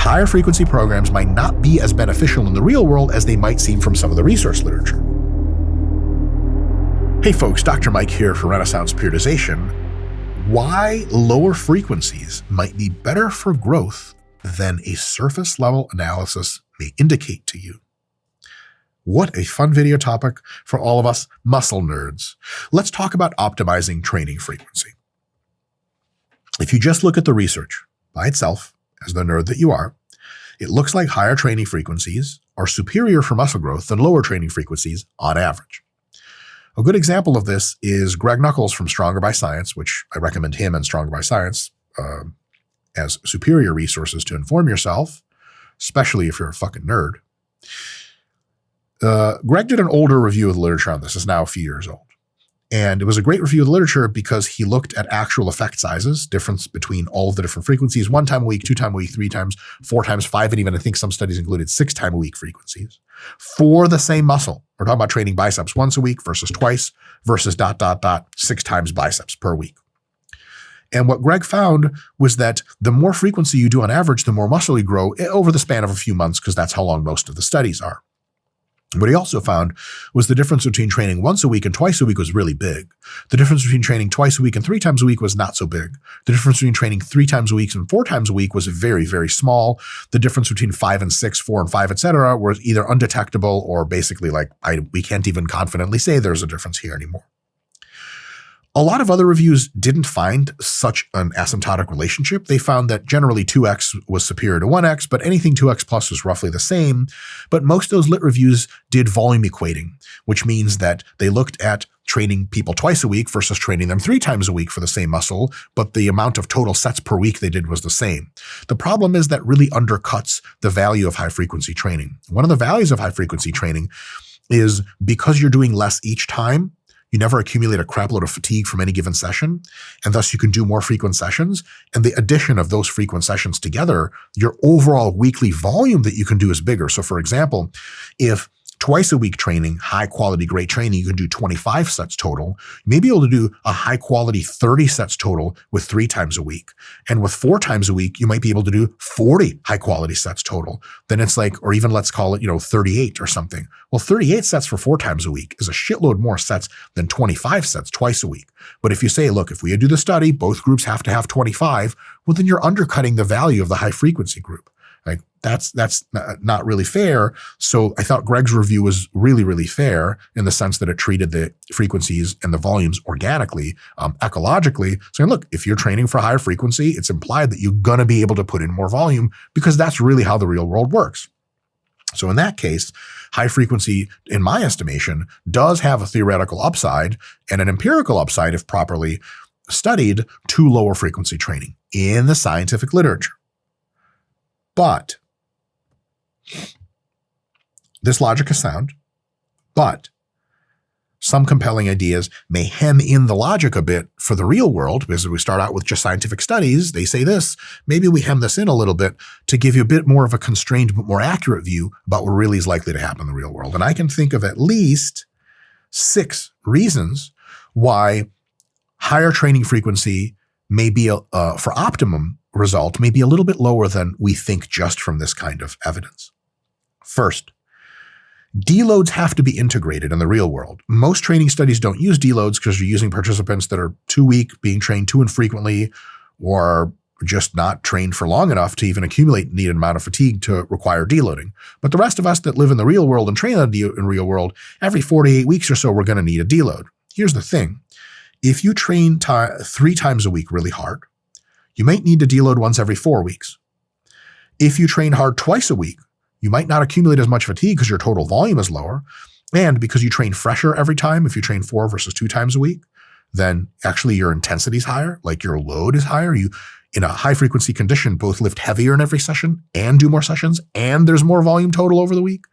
higher frequency programs might not be as beneficial in the real world as they might seem from some of the research literature. Hey folks, Dr. Mike here for Renaissance Periodization. Why lower frequencies might be better for growth than a surface level analysis may indicate to you. What a fun video topic for all of us muscle nerds. Let's talk about optimizing training frequency. If you just look at the research by itself, as the nerd that you are, it looks like higher training frequencies are superior for muscle growth than lower training frequencies on average. A good example of this is Greg Nuckols from Stronger by Science, which I recommend him and Stronger by Science as superior resources to inform yourself, especially if you're a fucking nerd. Greg did an older review of the literature on this. It's now a few years old. And it was a great review of the literature because he looked at actual effect sizes, difference between all of the different frequencies, 1 time a week, 2 times a week, 3 times, 4 times, 5, and even I think some studies included 6 times a week frequencies for the same muscle. We're talking about training biceps once a week versus twice versus ... 6 times biceps per week. And what Greg found was that the more frequency you do on average, the more muscle you grow over the span of a few months, because that's how long most of the studies are. What he also found was the difference between training once a week and twice a week was really big. The difference between training twice a week and 3 times a week was not so big. The difference between training 3 times a week and 4 times a week was very, very small. The difference between 5 and 6, 4 and 5, etc., was either undetectable or basically like we can't even confidently say there's a difference here anymore. A lot of other reviews didn't find such an asymptotic relationship. They found that generally 2x was superior to 1x, but anything 2x plus was roughly the same. But most of those lit reviews did volume equating, which means that they looked at training people twice a week versus training them 3 times a week for the same muscle, but the amount of total sets per week they did was the same. The problem is that really undercuts the value of high frequency training. One of the values of high frequency training is because you're doing less each time, you never accumulate a crap load of fatigue from any given session, and thus you can do more frequent sessions. And the addition of those frequent sessions together, your overall weekly volume that you can do is bigger. So for example, if twice a week training, high quality, great training, you can do 25 sets total. You may be able to do a high quality 30 sets total with 3 times a week. And with 4 times a week, you might be able to do 40 high quality sets total. Then it's like, or even let's call it, 38 or something. Well, 38 sets for 4 times a week is a shitload more sets than 25 sets twice a week. But if you say, look, if we do the study, both groups have to have 25, well, then you're undercutting the value of the high frequency group. Like that's not really fair. So I thought Greg's review was really, really fair in the sense that it treated the frequencies and the volumes organically, ecologically, saying, look, if you're training for higher frequency, it's implied that you're going to be able to put in more volume because that's really how the real world works. So in that case, high frequency, in my estimation, does have a theoretical upside and an empirical upside if properly studied to lower frequency training in the scientific literature. But this logic is sound, but some compelling ideas may hem in the logic a bit for the real world, because if we start out with just scientific studies, they say this, maybe we hem this in a little bit to give you a bit more of a constrained but more accurate view about what really is likely to happen in the real world. And I can think of at least 6 reasons why higher training frequency may be, for optimum result, may be a little bit lower than we think just from this kind of evidence. First, deloads have to be integrated in the real world. Most training studies don't use deloads because you're using participants that are too weak, being trained too infrequently, or just not trained for long enough to even accumulate needed amount of fatigue to require deloading. But the rest of us that live in the real world and train in the real world, every 4 to 8 weeks or so, we're going to need a deload. Here's the thing. If you train 3 times a week really hard, you might need to deload once every 4 weeks. If you train hard twice a week, you might not accumulate as much fatigue because your total volume is lower. And because you train fresher every time, if you train 4 versus 2 times a week, then actually your intensity is higher, like your load is higher. You, in a high frequency condition, both lift heavier in every session and do more sessions, and there's more volume total over the week.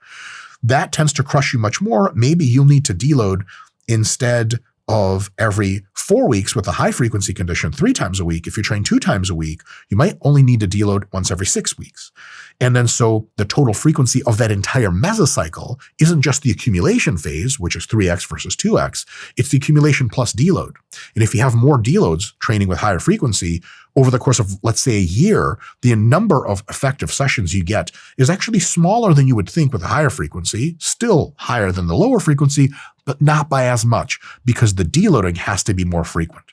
That tends to crush you much more. Maybe you'll need to deload instead of every 4 weeks with a high frequency condition 3 times a week. If you train 2 times a week, you might only need to deload once every 6 weeks. And then so the total frequency of that entire mesocycle isn't just the accumulation phase, which is 3x versus 2x, it's the accumulation plus deload. And if you have more deloads training with higher frequency, over the course of, let's say, a year, the number of effective sessions you get is actually smaller than you would think with a higher frequency, still higher than the lower frequency, but not by as much because the deloading has to be more frequent.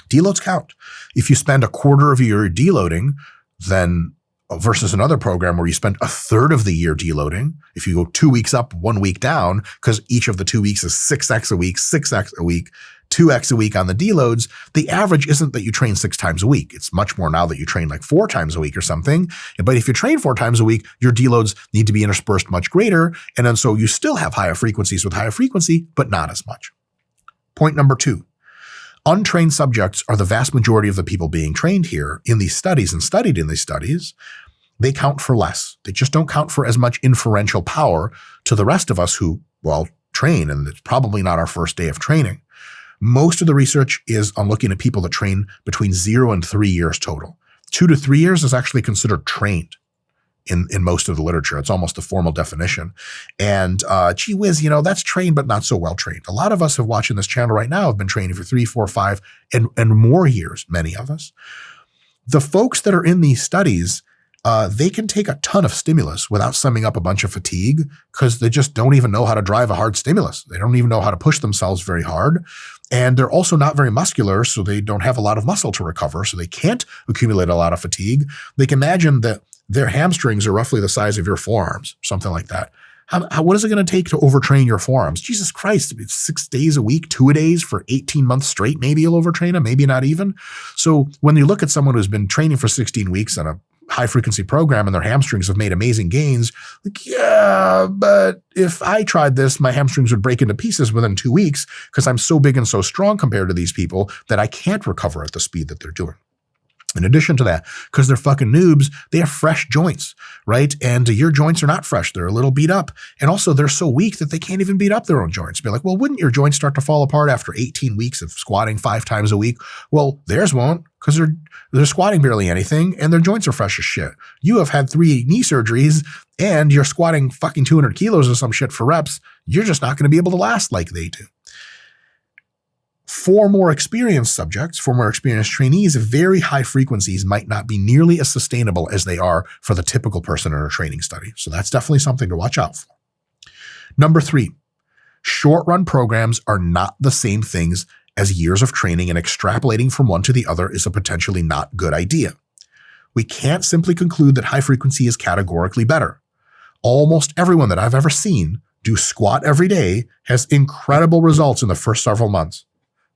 Deloads count. If you spend a quarter of a year deloading, then versus another program where you spend a third of the year deloading, if you go 2 weeks up, 1 week down, because each of the 2 weeks is 6x a week, 6x a week, 2x a week on the deloads, the average isn't that you train 6 times a week. It's much more now that you train like 4 times a week or something. But if you train 4 times a week, your deloads need to be interspersed much greater. And then so you still have higher frequencies with higher frequency, but not as much. Point number 2. Untrained subjects are the vast majority of the people being trained here in these studies and studied in these studies. They count for less. They just don't count for as much inferential power to the rest of us who, well, train, and it's probably not our first day of training. Most of the research is on looking at people that train between 0 and 3 years total. 2 to 3 years is actually considered trained in most of the literature. It's almost a formal definition. And gee whiz, that's trained, but not so well trained. A lot of us have watching this channel right now have been training for 3, 4, 5, and more years, many of us. The folks that are in these studies, they can take a ton of stimulus without summing up a bunch of fatigue because they just don't even know how to drive a hard stimulus. They don't even know how to push themselves very hard. And they're also not very muscular, so they don't have a lot of muscle to recover, so they can't accumulate a lot of fatigue. They can imagine that their hamstrings are roughly the size of your forearms, something like that. What is it going to take to overtrain your forearms? Jesus Christ, 6 days a week, 2-a-days for 18 months straight, maybe you'll overtrain them, maybe not even. So when you look at someone who's been training for 16 weeks on a high frequency program and their hamstrings have made amazing gains, like, yeah, but if I tried this, my hamstrings would break into pieces within 2 weeks because I'm so big and so strong compared to these people that I can't recover at the speed that they're doing. In addition to that, because they're fucking noobs, they have fresh joints, right? And your joints are not fresh. They're a little beat up. And also they're so weak that they can't even beat up their own joints. Be like, well, wouldn't your joints start to fall apart after 18 weeks of squatting 5 times a week? Well, theirs won't because they're squatting barely anything and their joints are fresh as shit. You have had 3 knee surgeries and you're squatting fucking 200 kilos or some shit for reps. You're just not going to be able to last like they do. For more experienced subjects, for more experienced trainees, very high frequencies might not be nearly as sustainable as they are for the typical person in a training study. So that's definitely something to watch out for. Number 3, short-run programs are not the same things as years of training, and extrapolating from one to the other is a potentially not good idea. We can't simply conclude that high frequency is categorically better. Almost everyone that I've ever seen do squat every day has incredible results in the first several months.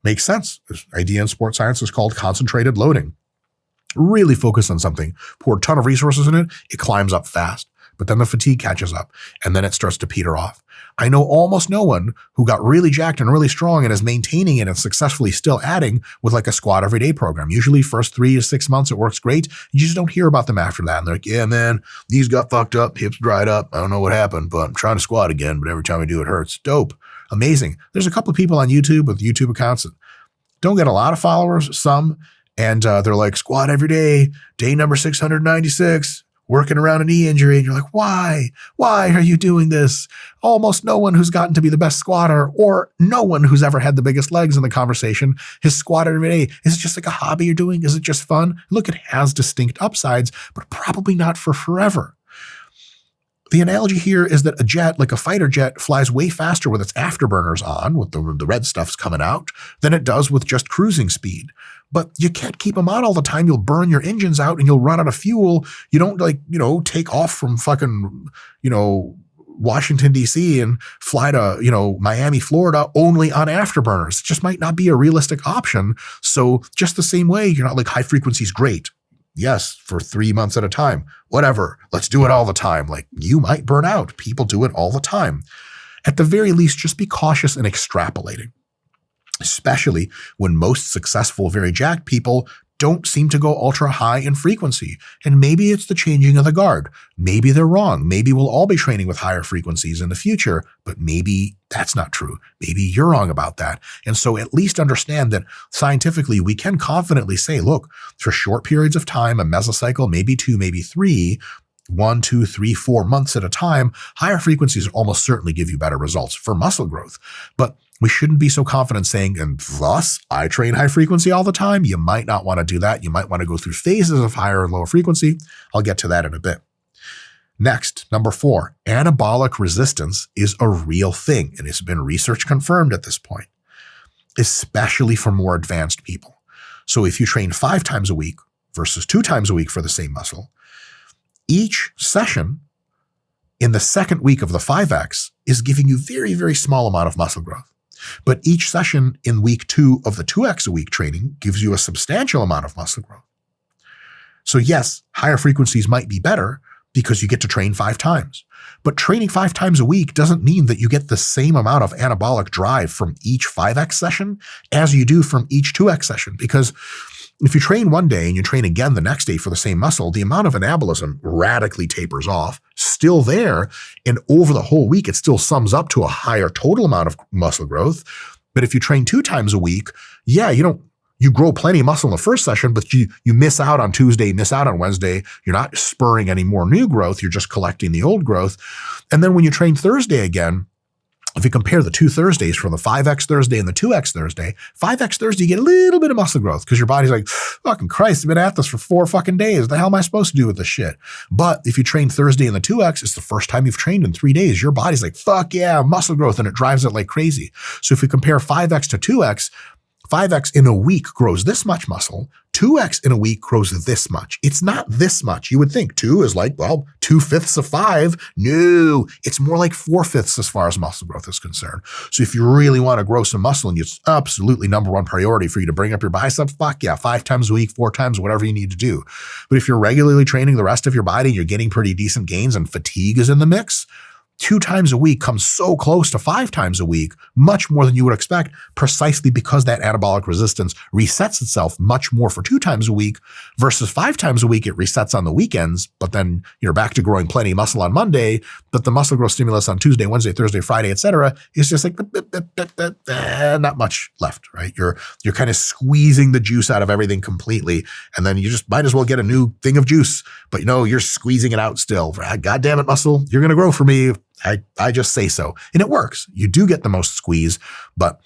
Makes sense. This idea in sports science is called concentrated loading. Really focus on something, pour a ton of resources in it, it climbs up fast. But then the fatigue catches up and then it starts to peter off. I know almost no one who got really jacked and really strong and is maintaining it and successfully still adding with like a squat everyday program. Usually first 3 to 6 months, it works great. You just don't hear about them after that. And they're like, yeah, man, knees got fucked up, hips dried up. I don't know what happened, but I'm trying to squat again. But every time I do, it hurts. Dope. Amazing. There's a couple of people on YouTube with YouTube accounts that don't get a lot of followers, some, and they're like, squat every day, day number 696, working around a knee injury. And you're like, why? Why are you doing this? Almost no one who's gotten to be the best squatter or no one who's ever had the biggest legs in the conversation has squatted every day. Is it just like a hobby you're doing? Is it just fun? Look, it has distinct upsides, but probably not for forever. The analogy here is that a jet, like a fighter jet, flies way faster with its afterburners on, with the red stuff's coming out, than it does with just cruising speed. But you can't keep them on all the time. You'll burn your engines out and you'll run out of fuel. You don't take off from fucking, Washington, D.C. and fly to, Miami, Florida only on afterburners. It just might not be a realistic option. So just the same way, you're not like high frequency is great. Yes, for 3 months at a time, whatever. Let's do it all the time. Like you might burn out. People do it all the time. At the very least, just be cautious in extrapolating, especially when most successful, very jacked people don't seem to go ultra high in frequency. And maybe it's the changing of the guard. Maybe they're wrong. Maybe we'll all be training with higher frequencies in the future, but maybe that's not true. Maybe you're wrong about that. And so at least understand that scientifically, we can confidently say, look, for short periods of time, a mesocycle, maybe 2, maybe 3, 1, 2, 3, 4 months at a time, higher frequencies almost certainly give you better results for muscle growth. But We shouldn't be so confident saying, and thus I train high frequency all the time. You might not want to do that. You might want to go through phases of higher and lower frequency. I'll get to that in a bit. Next, number 4, anabolic resistance is a real thing, and it's been research confirmed at this point, especially for more advanced people. So if you train 5 times a week versus 2 times a week for the same muscle, each session in the second week of the 5X is giving you very, very small amount of muscle growth. But each session in week 2 of the 2X a week training gives you a substantial amount of muscle growth. So yes, higher frequencies might be better because you get to train 5 times. But training 5 times a week doesn't mean that you get the same amount of anabolic drive from each 5X session as you do from each 2X session. Because if you train one day and you train again the next day for the same muscle, the amount of anabolism radically tapers off, still there, and over the whole week, it still sums up to a higher total amount of muscle growth. But if you train 2 times a week, yeah, you grow plenty of muscle in the first session, but you miss out on Tuesday, miss out on Wednesday. You're not spurring any more new growth. You're just collecting the old growth. And then when you train Thursday again, if you compare the 2 Thursdays from the 5X Thursday and the 2X Thursday, 5X Thursday, you get a little bit of muscle growth because your body's like, fucking Christ, I've been at this for 4 fucking days. What the hell am I supposed to do with this shit? But if you train Thursday in the 2X, it's the first time you've trained in 3 days. Your body's like, fuck yeah, muscle growth, and it drives it like crazy. So if we compare 5X to 2X, 5X in a week grows this much muscle. 2X in a week grows this much. It's not this much. You would think 2 is like, well, 2/5 of 5. No, it's more like 4/5 as far as muscle growth is concerned. So if you really want to grow some muscle and it's absolutely number 1 priority for you to bring up your biceps, fuck yeah, 5 times a week, 4 times, whatever you need to do. But if you're regularly training the rest of your body, you're getting pretty decent gains and fatigue is in the mix, 2 times a week comes so close to 5 times a week, much more than you would expect, precisely because that anabolic resistance resets itself much more for 2 times a week versus 5 times a week. It resets on the weekends, but then you're back to growing plenty of muscle on Monday, but the muscle growth stimulus on Tuesday, Wednesday, Thursday, Friday, etc. is just like not much left, right? You're kind of squeezing the juice out of everything completely, and then you just might as well get a new thing of juice, but you're squeezing it out still. God damn it, muscle, you're going to grow for me. I just say so. And it works. You do get the most squeeze, but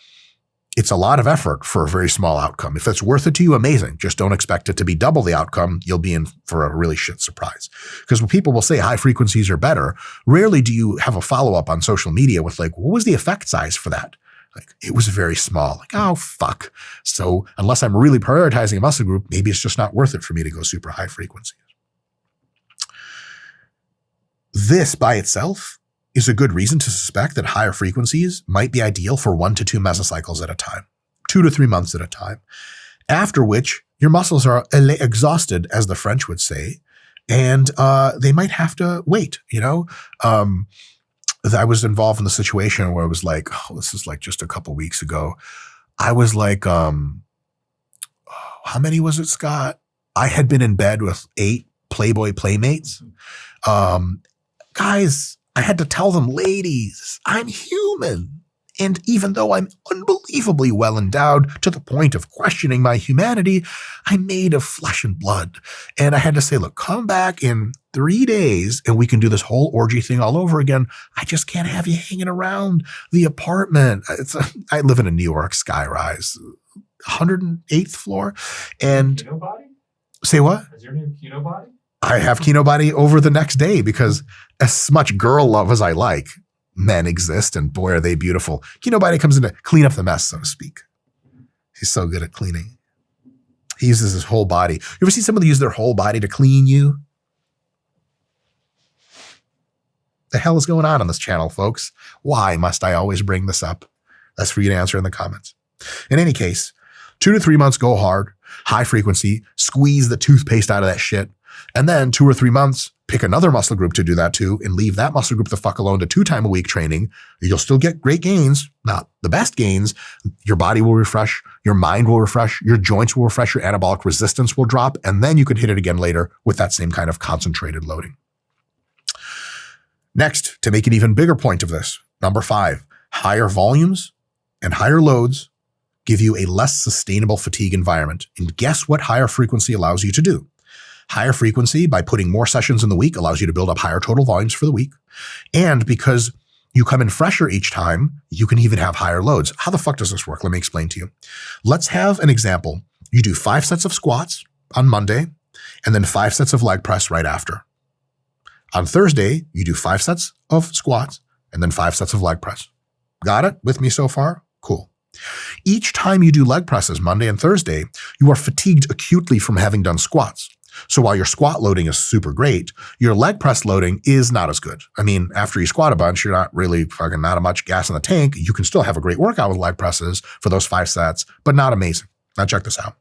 it's a lot of effort for a very small outcome. If it's worth it to you, amazing. Just don't expect it to be double the outcome. You'll be in for a really shit surprise. Because when people will say high frequencies are better, rarely do you have a follow-up on social media with like, what was the effect size for that? Like, it was very small. Like, oh, fuck. So unless I'm really prioritizing a muscle group, maybe it's just not worth it for me to go super high frequencies. This by itself is a good reason to suspect that higher frequencies might be ideal for 1 to 2 mesocycles at a time, 2 to 3 months at a time, after which your muscles are exhausted, as the French would say, and they might have to wait, I was involved in the situation where I was like, this is like just a couple weeks ago. I was like, how many was it, Scott? I had been in bed with 8 Playboy playmates. Guys, I had to tell them, ladies, I'm human. And even though I'm unbelievably well endowed to the point of questioning my humanity, I'm made of flesh and blood. And I had to say, look, come back in 3 days and we can do this whole orgy thing all over again. I just can't have you hanging around the apartment. I live in a New York skyrise, 108th floor. And Kino Body? Say what? Is your name Kino Body? I have Kino Body over the next day because as much girl love as I like, men exist, and boy, are they beautiful. Kino Body comes in to clean up the mess, so to speak. He's so good at cleaning. He uses his whole body. You ever see somebody use their whole body to clean you? The hell is going on this channel, folks? Why must I always bring this up? That's for you to answer in the comments. In any case, 2 to 3 months, go hard, high frequency, squeeze the toothpaste out of that shit. And then 2 or 3 months, pick another muscle group to do that to and leave that muscle group the fuck alone to 2 times a week training. You'll still get great gains, not the best gains. Your body will refresh, your mind will refresh, your joints will refresh, your anabolic resistance will drop, and then you can hit it again later with that same kind of concentrated loading. Next, to make an even bigger point of this, number 5, higher volumes and higher loads give you a less sustainable fatigue environment. And guess what higher frequency allows you to do? Higher frequency, by putting more sessions in the week, allows you to build up higher total volumes for the week. And because You come in fresher each time, you can even have higher loads. How the fuck does this work? Let me explain to you. Let's have an example. You do 5 sets of squats on Monday and then 5 sets of leg press right after. On Thursday, you do 5 sets of squats and then 5 sets of leg press. Got it? With me so far? Cool. Each time you do leg presses, Monday and Thursday, you are fatigued acutely from having done squats. So while your squat loading is super great, your leg press loading is not as good. I mean, after you squat a bunch, you're not really fucking not much gas in the tank. You can still have a great workout with leg presses for those 5 sets, but not amazing. Now check this out.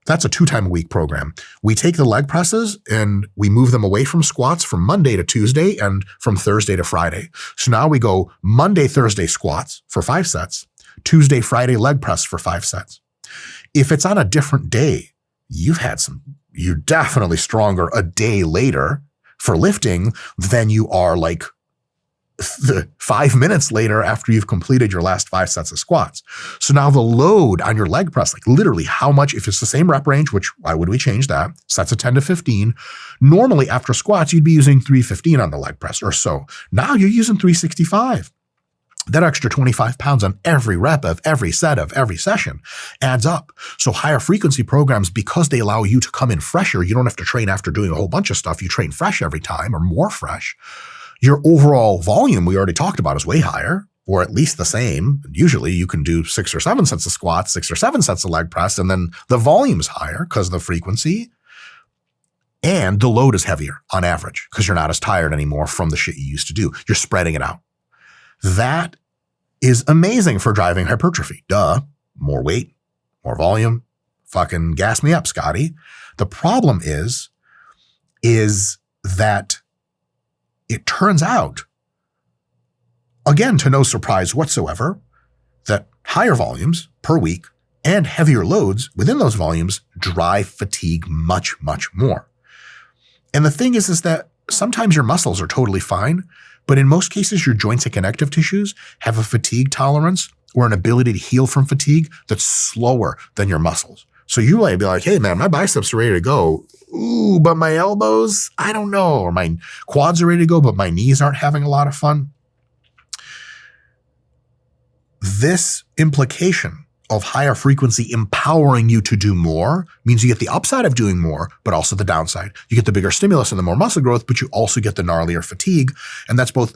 That's a 2-time-a-week program. We take the leg presses and we move them away from squats from Monday to Tuesday and from Thursday to Friday. So now we go Monday, Thursday squats for 5 sets, Tuesday, Friday leg press for 5 sets. If it's on a different day, you're definitely stronger a day later for lifting than you are like 5 minutes later after you've completed your last 5 sets of squats. So now the load on your leg press, like literally how much, if it's the same rep range, which why would we change that? Sets of 10 to 15. Normally after squats, you'd be using 315 on the leg press or so. Now you're using 365. That extra 25 pounds on every rep of every set of every session adds up. So higher frequency programs, because they allow you to come in fresher, you don't have to train after doing a whole bunch of stuff. You train fresh every time or more fresh. Your overall volume, we already talked about, is way higher or at least the same. Usually you can do 6 or 7 sets of squats, 6 or 7 sets of leg press, and then the volume's higher because of the frequency. And the load is heavier on average because you're not as tired anymore from the shit you used to do. You're spreading it out. That is amazing for driving hypertrophy. Duh. More weight, more volume. Fucking gas me up, Scotty. The problem is that it turns out, again, to no surprise whatsoever, that higher volumes per week and heavier loads within those volumes drive fatigue much, much more. And the thing is that sometimes your muscles are totally fine, but in most cases, your joints and connective tissues have a fatigue tolerance or an ability to heal from fatigue that's slower than your muscles. So you might be like, hey man, my biceps are ready to go. Ooh, but my elbows, I don't know. Or my quads are ready to go, but my knees aren't having a lot of fun. This implication of higher frequency empowering you to do more means you get the upside of doing more, but also the downside. You get the bigger stimulus and the more muscle growth, but you also get the gnarlier fatigue. And that's both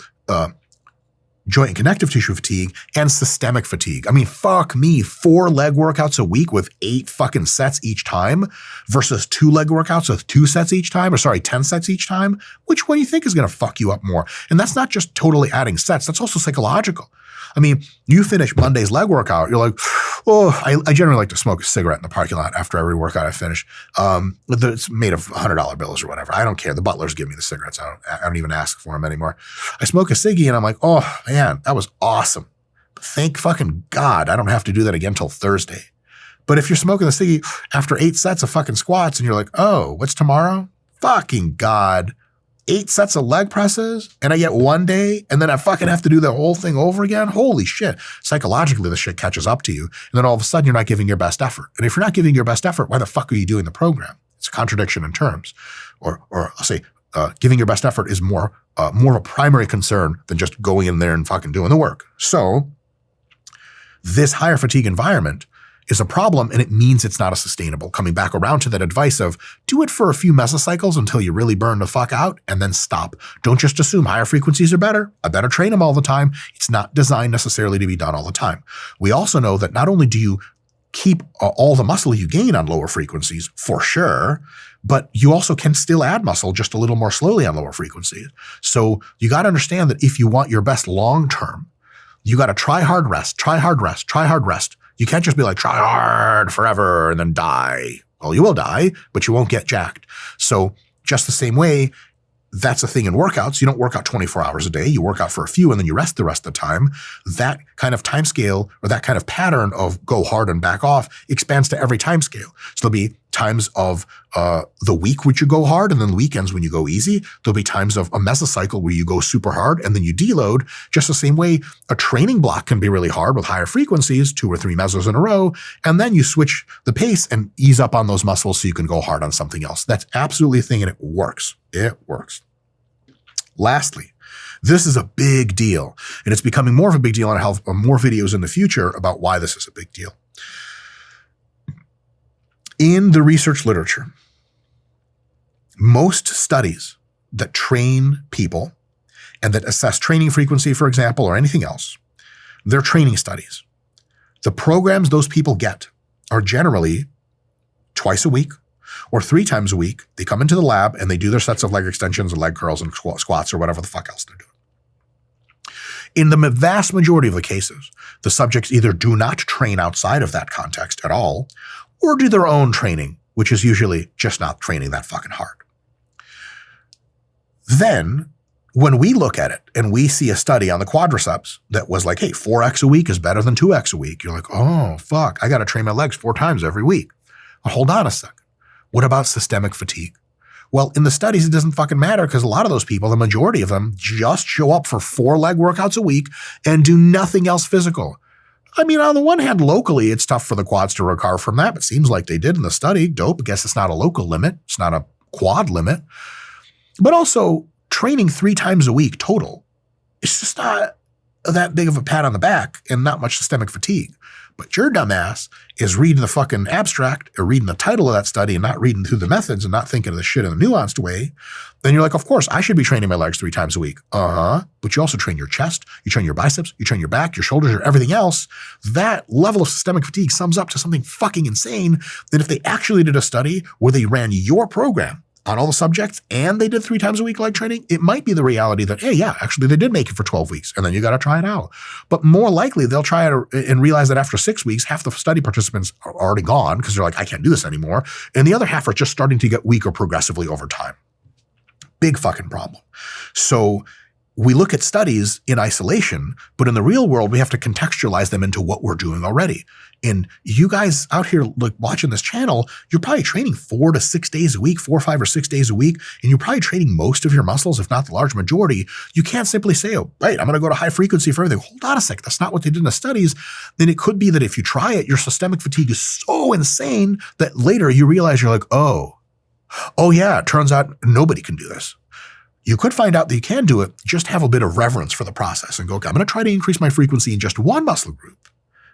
joint and connective tissue fatigue and systemic fatigue. I mean, fuck me, 4 leg workouts a week with 8 fucking sets each time versus 2 leg workouts with 2 sets each time, 10 sets each time. Which one do you think is going to fuck you up more? And that's not just totally adding sets. That's also psychological. I mean, you finish Monday's leg workout, you're like, oh, I generally like to smoke a cigarette in the parking lot after every workout I finish. It's made of $100 bills or whatever. I don't care. The butlers give me the cigarettes. I don't even ask for them anymore. I smoke a ciggy and I'm like, oh man, that was awesome. But thank fucking God I don't have to do that again till Thursday. But if you're smoking the ciggy after 8 sets of fucking squats and you're like, oh, what's tomorrow? Fucking God. 8 sets of leg presses and I get 1 day and then I fucking have to do the whole thing over again. Holy shit. Psychologically, the shit catches up to you. And then all of a sudden you're not giving your best effort. And if you're not giving your best effort, why the fuck are you doing the program? It's a contradiction in terms. Or I'll say, giving your best effort is more of a primary concern than just going in there and fucking doing the work. So this higher fatigue environment is a problem, and it means it's not a sustainable. Coming back around to that advice of do it for a few mesocycles until you really burn the fuck out and then stop. Don't just assume higher frequencies are better. I better train them all the time. It's not designed necessarily to be done all the time. We also know that not only do you keep all the muscle you gain on lower frequencies for sure, but you also can still add muscle just a little more slowly on lower frequencies. So you got to understand that if you want your best long term, you got to try hard rest, try hard rest, try hard rest. You can't just be like, try hard forever and then die. Well, you will die, but you won't get jacked. So just the same way, that's a thing in workouts. You don't work out 24 hours a day. You work out for a few and then you rest the rest of the time. That kind of time scale or that kind of pattern of go hard and back off expands to every time scale. So there'll be times of the week which you go hard and then the weekends when you go easy. There'll be times of a mesocycle where you go super hard and then you deload. Just the same way a training block can be really hard with higher frequencies, 2 or 3 mesos in a row, and then you switch the pace and ease up on those muscles so you can go hard on something else. That's absolutely a thing and it works. It works. Lastly, this is a big deal, and it's becoming more of a big deal, and I'll have more videos in the future about why this is a big deal. In the research literature, most studies that train people and that assess training frequency, for example, or anything else, they're training studies. The programs those people get are generally twice a week or 3 times a week. They come into the lab and they do their sets of leg extensions and leg curls and squats or whatever the fuck else they're doing. In the vast majority of the cases, the subjects either do not train outside of that context at all or do their own training, which is usually just not training that fucking hard. Then, when we look at it and we see a study on the quadriceps that was like, hey, 4x a week is better than 2x a week, you're like, oh, fuck, I got to train my legs 4 times every week. Well, hold on a second. What about systemic fatigue? Well, in the studies, it doesn't fucking matter because a lot of those people, the majority of them, just show up for 4 leg workouts a week and do nothing else physical. I mean, on the one hand, locally, it's tough for the quads to recover from that, but it seems like they did in the study. Dope. I guess it's not a local limit. It's not a quad limit. But also, training 3 times a week total, it's just not that big of a pat on the back and not much systemic fatigue. But your dumbass is reading the fucking abstract or reading the title of that study and not reading through the methods and not thinking of the shit in a nuanced way. Then you're like, of course, I should be training my legs 3 times a week. But you also train your chest, you train your biceps, you train your back, your shoulders, your everything else. That level of systemic fatigue sums up to something fucking insane that if they actually did a study where they ran your program on all the subjects and they did 3 times a week leg training, it might be the reality that, hey, yeah, actually they did make it for 12 weeks and then you got to try it out. But more likely they'll try it and realize that after 6 weeks, half the study participants are already gone because they're like, I can't do this anymore. And the other half are just starting to get weaker progressively over time. Big fucking problem. So we look at studies in isolation, but in the real world, we have to contextualize them into what we're doing already. And you guys out here like watching this channel, you're probably training 4 to 6 days a week, 4, 5, or 6 days a week, and you're probably training most of your muscles, if not the large majority. You can't simply say, oh, right, I'm going to go to high frequency for everything. Hold on a sec. That's not what they did in the studies. Then it could be that if you try it, your systemic fatigue is so insane that later you realize you're like, oh yeah, it turns out nobody can do this. You could find out that you can do it, just have a bit of reverence for the process and go, okay, I'm going to try to increase my frequency in just one muscle group.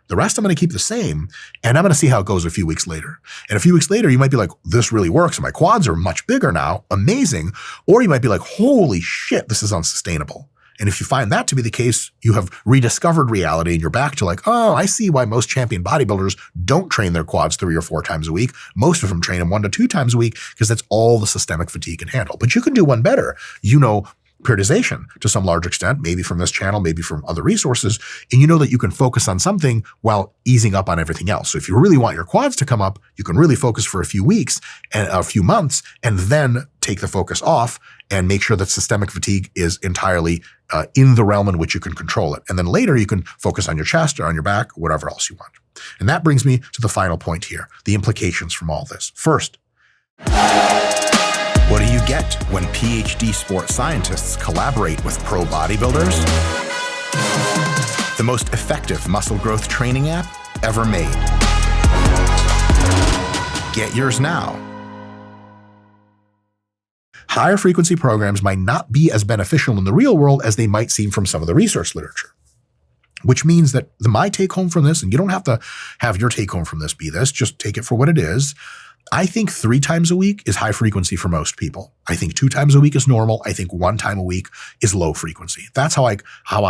The rest I'm going to keep the same, and I'm going to see how it goes a few weeks later. And a few weeks later, you might be like, this really works, and my quads are much bigger now, amazing. Or you might be like, holy shit, this is unsustainable. And if you find that to be the case, you have rediscovered reality and you're back to like, oh, I see why most champion bodybuilders don't train their quads 3 or 4 times a week. Most of them train them 1 to 2 times a week because that's all the systemic fatigue can handle. But you can do one better. You know periodization to some large extent, maybe from this channel, maybe from other resources, and you know that you can focus on something while easing up on everything else. So if you really want your quads to come up, you can really focus for a few weeks and a few months, and then take the focus off and make sure that systemic fatigue is entirely in the realm in which you can control it. And then later you can focus on your chest or on your back, whatever else you want. And that brings me to the final point here, the implications from all this. First, what do you get when PhD sports scientists collaborate with pro bodybuilders? The most effective muscle growth training app ever made. Get yours now. Higher frequency programs might not be as beneficial in the real world as they might seem from some of the research literature. Which means that my take home from this, and you don't have to have your take home from this be this, just take it for what it is. I think 3 times a week is high frequency for most people. I think 2 times a week is normal. I think 1 time a week is low frequency. That's how I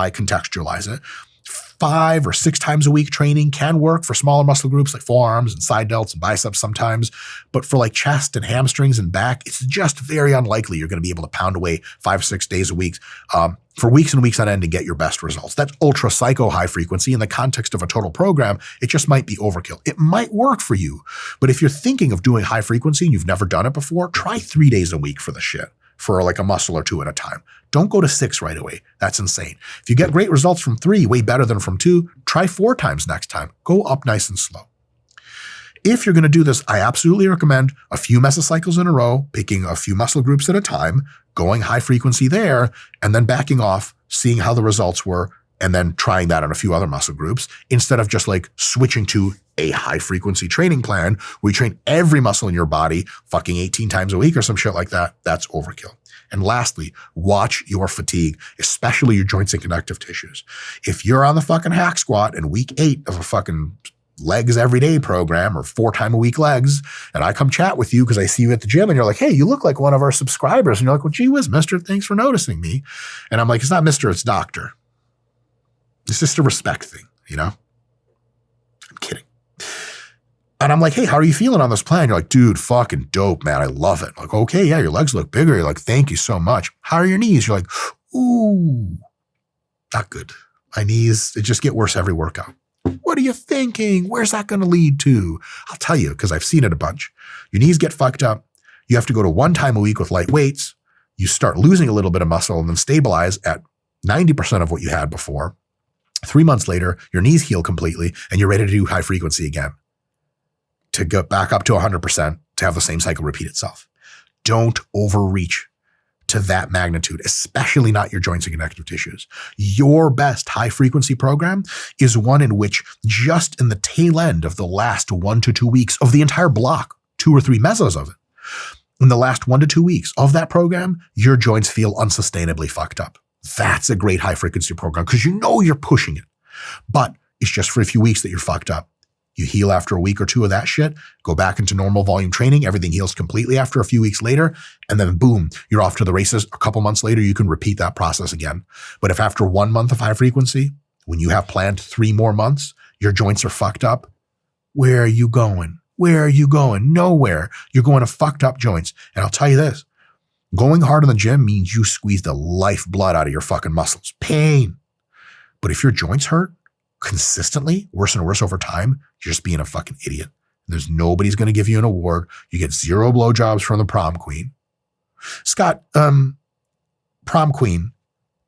contextualize it. 5 or 6 times a week training can work for smaller muscle groups like forearms and side delts and biceps sometimes. But for like chest and hamstrings and back, it's just very unlikely you're going to be able to pound away 5 or 6 days a week for weeks and weeks on end and get your best results. That's ultra psycho high frequency. In the context of a total program, it just might be overkill. It might work for you. But if you're thinking of doing high frequency and you've never done it before, try 3 days a week for the shit, for like a muscle or 2 at a time. Don't go to 6 right away. That's insane. If you get great results from 3, way better than from 2, try 4 times next time. Go up nice and slow. If you're going to do this, I absolutely recommend a few mesocycles in a row, picking a few muscle groups at a time, going high frequency there, and then backing off, seeing how the results were, and then trying that on a few other muscle groups instead of just like switching to a high frequency training plan where you train every muscle in your body fucking 18 times a week or some shit like that. That's overkill. And lastly, watch your fatigue, especially your joints and connective tissues. If you're on the fucking hack squat in week 8 of a fucking legs every day program or 4 times a week legs, and I come chat with you because I see you at the gym and you're like, hey, you look like one of our subscribers. And you're like, well, gee whiz, mister, thanks for noticing me. And I'm like, it's not mister, it's doctor. It's just a respect thing, you know? I'm kidding. And I'm like, hey, how are you feeling on this plan? You're like, dude, fucking dope, man. I love it. I'm like, okay, yeah, your legs look bigger. You're like, thank you so much. How are your knees? You're like, ooh, not good. My knees, it just get worse every workout. What are you thinking? Where's that going to lead to? I'll tell you, because I've seen it a bunch. Your knees get fucked up. You have to go to 1 time a week with light weights. You start losing a little bit of muscle and then stabilize at 90% of what you had before. 3 months later, your knees heal completely and you're ready to do high frequency again. To get back up to 100%, to have the same cycle repeat itself. Don't overreach to that magnitude, especially not your joints and connective tissues. Your best high frequency program is one in which just in the tail end of the last 1 to 2 weeks of the entire block, 2 or 3 mesos of it, in the last 1 to 2 weeks of that program, your joints feel unsustainably fucked up. That's a great high frequency program because you know you're pushing it, but it's just for a few weeks that you're fucked up. You heal after a week or 2 of that shit, go back into normal volume training, everything heals completely after a few weeks later, and then boom, you're off to the races. A couple months later, you can repeat that process again. But if after 1 month of high frequency, when you have planned 3 more months, your joints are fucked up, where are you going? Where are you going? Nowhere. You're going to fucked up joints. And I'll tell you this, going hard in the gym means you squeeze the lifeblood out of your fucking muscles. Pain. But if your joints hurt, consistently, worse and worse over time, you're just being a fucking idiot. There's nobody's going to give you an award. You get 0 blowjobs from the prom queen. Scott, prom queen,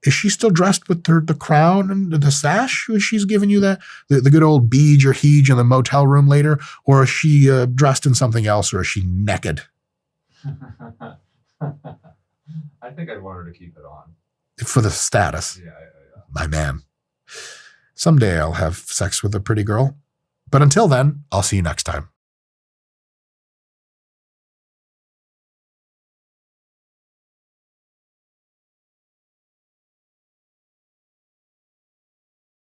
is she still dressed with the crown and the sash? She's giving you the good old beej or heej in the motel room later? Or is she dressed in something else, or is she naked? I think I'd want her to keep it on. For the status. Yeah. My man. Someday I'll have sex with a pretty girl. But until then, I'll see you next time.